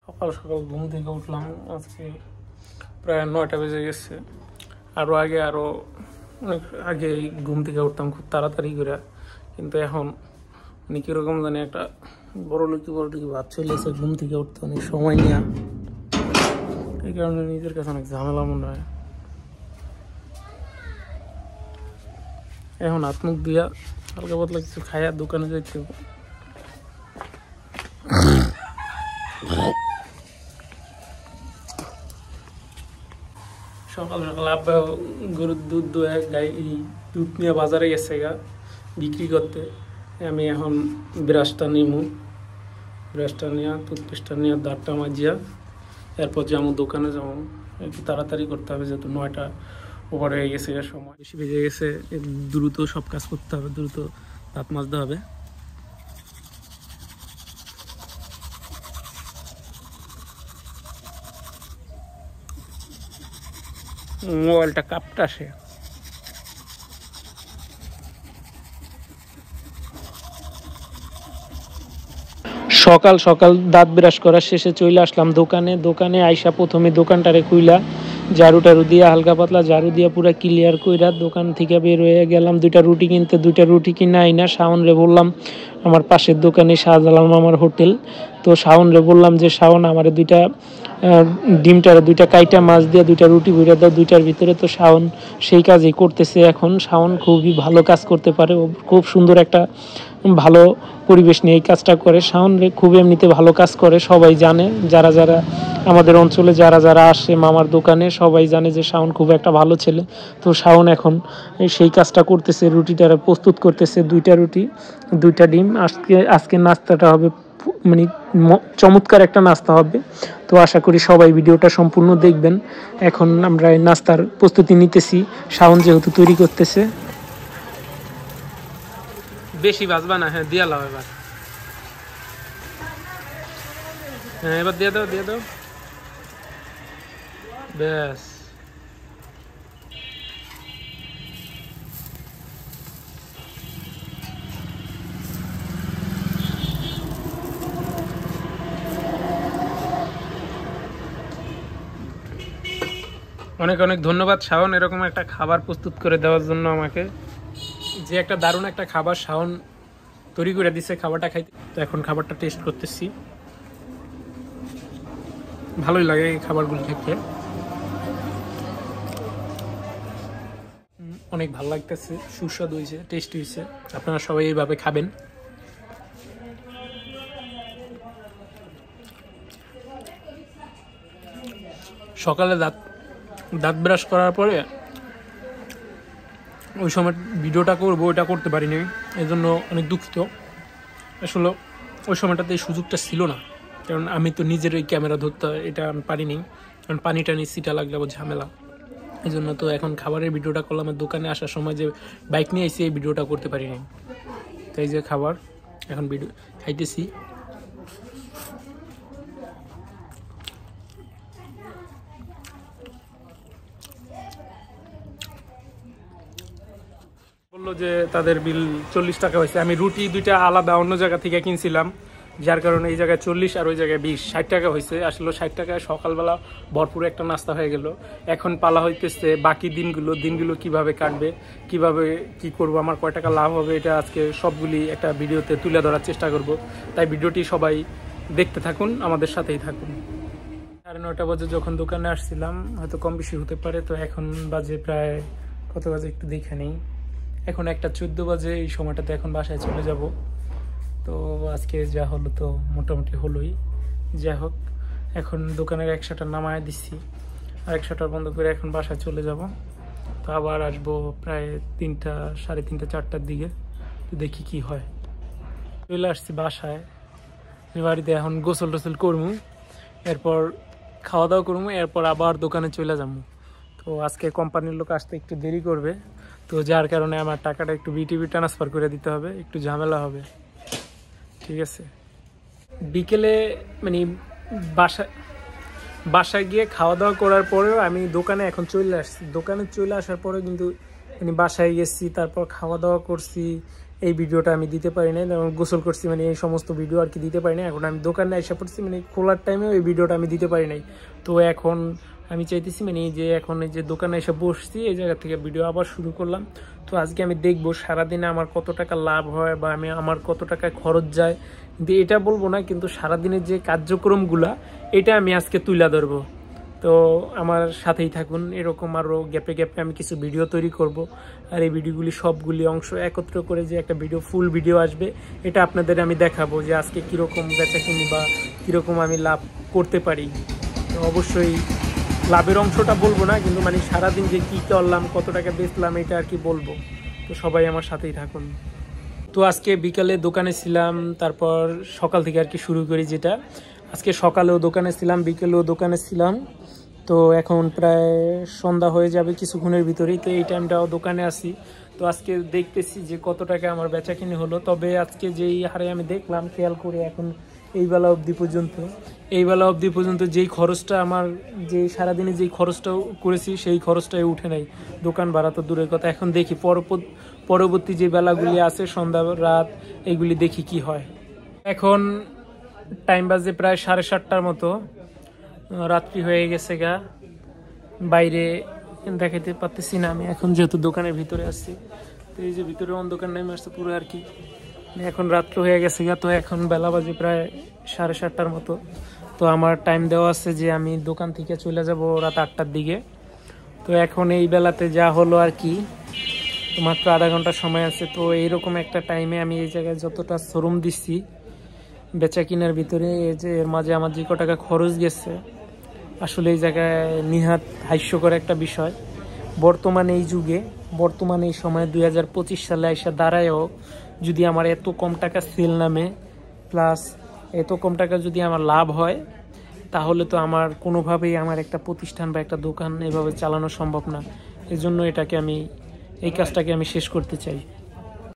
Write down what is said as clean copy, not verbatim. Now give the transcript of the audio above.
সকাল সকাল ঘুম থেকে উঠলাম, আজকে প্রায় 9টা বেজে গেছে। আরও অনেক আগে ঘুম থেকে উঠতাম খুব তাড়াতাড়ি করে, কিন্তু এখন মানে কীরকম জানি একটা বড় লোকি ভাব চলে এসে ঘুম থেকে উঠতে অনেক সময় নেওয়া, এই কারণে নিজের কাছে অনেক ঝামেলা মনে হয়। এখন হাত মুখ দিয়া হালকা পাতলা কিছু খাইয়া দোকানে যাইতে হবে। সকাল সকাল আব্বা গরুর দুধ দোয়া দুধ নিয়ে বাজারে গেছে বিক্রি করতে। আমি এখন ব্রাশটা নিয়ে টুথপেস্টটা নিয়ে দাঁতটা মাজিয়া এরপর যাবো দোকানে যাবো। একটু তাড়াতাড়ি করতে হবে, যেহেতু 9টা ওভার হয়ে গেছে, সময় বেশি বেজে গেছে। দ্রুত সব কাজ করতে হবে, দ্রুত দাঁত মাজতে হবে। মোবাইলটা কাপটা সে সকাল সকাল দাঁত ব্রাশ করার শেষে চলে আসলাম দোকানে আইসা প্রথমে দোকানটারে খুইলা ঝাড়ু টাড়ু দিয়া হালকা পাতলা ঝাড়ু দিয়া পুরা ক্লিয়ার কইরা দোকান থেকে বের হয়ে গেলাম 2টা রুটি কিনতে। 2টা রুটি কিনা আইনা শাওন রে বললাম, আমার পাশের দোকানে শাহজালাল মামার হোটেল, তো শাওন রে বললাম যে শাওন আমার 2টা ডিমটারে 2টা কাইটা মাছ দিয়ে 2টা রুটি ভরে দাও 2টার ভিতরে। তো শাওন সেই কাজই করতেছে। এখন শাওন খুবই ভালো কাজ করতে পারে, ও খুব সুন্দর একটা ভালো পরিবেশ নিয়ে এই কাজটা করে। শাওন রে খুব এমনিতে ভালো কাজ করে, সবাই জানে, যারা যারা আমাদের অঞ্চলে যারা আসে মামার দোকানে সবাই জানে যে শাওন খুব একটা ভালো ছেলে। তো শাওন এখন সেই কাজটা করতেছে, রুটিটারে প্রস্তুত করতেছে। 2টা রুটি 2টা ডিম। আজকে নাস্তাটা হবে মানে চমৎকার একটা নাস্তা হবে। তো আশা করি সবাই ভিডিওটা সম্পূর্ণ দেখবেন। এখন আমরা এই নাস্তার প্রস্তুতি নিতেছি, শাওন যেহেতু তৈরি করতেছে। বেশি ভাজবা না, হ্যাঁ দিয়া লাও এবার। হ্যাঁ এবার দিয়ে দাও ব্যাস। অনেক অনেক ধন্যবাদ শাওন, এরকম একটা খাবার প্রস্তুত করে দেওয়ার জন্য আমাকে। যে একটা দারুণ একটা খাবার শাওন তৈরি করে দিছে খাবারটা খাইতে। তো এখন খাবারটা টেস্ট করতেছি, ভালোই লাগে এই খাবারগুলো খেতে, অনেক ভালো লাগতেছে, সুস্বাদু হয়েছে, টেস্ট হয়েছে। আপনারা সবাই এইভাবে খাবেন। সকালে দাঁত ব্রাশ করার পরে ওই সময় ভিডিওটা করবো, ওইটা করতে পারিনি, এই জন্য অনেক দুঃখিত। আসলে ওই সময়টাতে এই সুযোগটা ছিল না, কারণ আমি তো নিজের ওই ক্যামেরা ধরতে এটা আমি পারিনি, কারণ পানি টানি সিটা লাগলে আবার ঝামেলা। এই জন্য তো এখন খাবারের ভিডিওটা করলাম। আমার দোকানে আসার সময় যে বাইক নিয়ে এসে এই ভিডিওটা করতে পারিনি। তাই যে খাবার এখন ভিডিও খাইতেছি। বললো যে তাদের বিল 40 টাকা হয়েছে। আমি রুটি 2টা আলাদা অন্য জায়গা থেকে কিনছিলাম, যার কারণে এই জায়গায় 40 আর ওই জায়গায় 20, 60 টাকা হয়েছে। আসলে 60 টাকায় সকালবেলা ভরপুর একটা নাস্তা হয়ে গেল। এখন পালা হইতেছে বাকি দিনগুলো কিভাবে কাটবে, কিভাবে কি করব, আমার কয় টাকা লাভ হবে, এটা আজকে সবগুলি একটা ভিডিওতে তুলে ধরার চেষ্টা করব। তাই ভিডিওটি সবাই দেখতে থাকুন, আমাদের সাথেই থাকুন। 9:30 বাজে যখন দোকানে আসছিলাম, হয়তো কম বেশি হতে পারে। তো এখন বাজে প্রায় কত বাজে একটু দেখে নেই, এখন 1:14 বাজে। এই সময়টাতে এখন বাসায় চলে যাব। তো আজকে যা হলো তো মোটামুটি হলোই। যাই হোক, এখন দোকানের 1 শাটার নামায় দিচ্ছি, আর 1 শাটার বন্ধ করে এখন বাসায় চলে যাব। তো আবার আসবো প্রায় 3টা, 3:30, 4টার দিকে। তো দেখি কি হয়। চলে আসছি বাসায়, বাড়িতে এখন গোসল টোসল করবো, এরপর খাওয়া দাওয়া করবো, এরপর আবার দোকানে চলে যাবো। তো আজকে কোম্পানির লোক আসতে একটু দেরি করবে, তো যার কারণে আমার টাকাটা একটু বিটিভি ট্রান্সফার করে দিতে হবে, একটু ঝামেলা হবে। ঠিক আছে, বিকেলে মানে বাসায় গিয়ে খাওয়া দাওয়া করার পরেও আমি দোকানে এখন চলে আসছি। দোকানে চলে আসার পরে কিন্তু মানে বাসায় গেছি, তারপর খাওয়া দাওয়া করছি, এই ভিডিওটা আমি দিতে পারি নাই, যেমন গোসল করছি মানে এই সমস্ত ভিডিও আর কি দিতে পারি না। এখন আমি দোকানে এসে পড়ছি মানে খোলার টাইমেও এই ভিডিওটা আমি দিতে পারি নাই। তো এখন আমি চাইতেছি মানে যে এখন এই যে দোকানে এসে বসছি এই জায়গা থেকে ভিডিও আবার শুরু করলাম। তো আজকে আমি দেখবো সারাদিনে আমার কত টাকা লাভ হয় বা আমার কত টাকা খরচ যায়, কিন্তু এটা বলবো না, কিন্তু সারাদিনের যে কার্যক্রমগুলা এটা আমি আজকে তুলে ধরবো। তো আমার সাথেই থাকুন, এরকম আরও গ্যাপে গ্যাপে আমি কিছু ভিডিও তৈরি করব। আর এই ভিডিওগুলি সবগুলি অংশ একত্র করে যে একটা ভিডিও ফুল ভিডিও আসবে, এটা আপনাদের আমি দেখাবো যে আজকে কীরকম বেচাকিনি বা কীরকম আমি লাভ করতে পারি। তো অবশ্যই লাভের অংশটা বলবো না, কিন্তু মানে সারাদিন যে কী করলাম কত টাকা বেচলাম এটা আর কি বলবো। তো সবাই আমার সাথেই থাকুন। তো আজকে বিকালে দোকানে ছিলাম, তারপর সকাল থেকে আর কি শুরু করি, যেটা আজকে সকালেও দোকানে ছিলাম বিকেলেও দোকানে ছিলাম। তো এখন প্রায় সন্ধ্যা হয়ে যাবে কিছুক্ষণের ভিতরেই, তো এই টাইমটাও দোকানে আছি। তো আজকে দেখতেছি যে কত টাকা আমার বেচাকিনি হলো। তবে আজকে যেই হারে আমি দেখলাম খেয়াল করে, এখন এই বেলা অবধি পর্যন্ত যেই খরচটা আমার, যে সারাদিনে যেই খরচটা করেছি সেই খরচটাই উঠে নাই। দোকান ভাড়া তো দূরের কথা। এখন দেখি পরবর্তী যে বেলাগুলি আছে সন্ধ্যা রাত, এইগুলি দেখি কি হয়। এখন টাইম বাজে প্রায় 7:30টার মতো, রাত্রি হয়ে গেছে গা। বাইরে দেখাতে পারতেছি না আমি এখন, যেহেতু দোকানের ভিতরে আসছি। তো এই যে ভিতরে অন্ধকার নেমে আসছে পুরো আর কি, এখন রাত্র হয়ে গেছে গা। তো এখন বেলা বাজে প্রায় 7:30টার মতো। তো আমার টাইম দেওয়া আছে যে আমি দোকান থেকে চলে যাব রাত 8টার দিকে। তো এখন এই বেলাতে যা হলো আর কি, তো মাত্র আধা ঘন্টা সময় আছে। তো এইরকম একটা টাইমে আমি এই জায়গায় যতটা শ্রম দিচ্ছি বেচা কিনার ভিতরে, যে এর মাঝে আমার যে টাকা খরচ গেছে, আসলে এই জায়গায় নিহাত হাস্যকর একটা বিষয়। বর্তমানে এই যুগে, বর্তমানে এই সময় 2025 সালে আইসা দাঁড়ায়ও যদি আমার এত কম টাকা সেল নামে, প্লাস এত কম টাকা যদি আমার লাভ হয়, তাহলে তো আমার কোনোভাবেই আমার একটা প্রতিষ্ঠান বা একটা দোকান এভাবে চালানো সম্ভব না। এজন্য এই কাজটাকে আমি শেষ করতে চাই।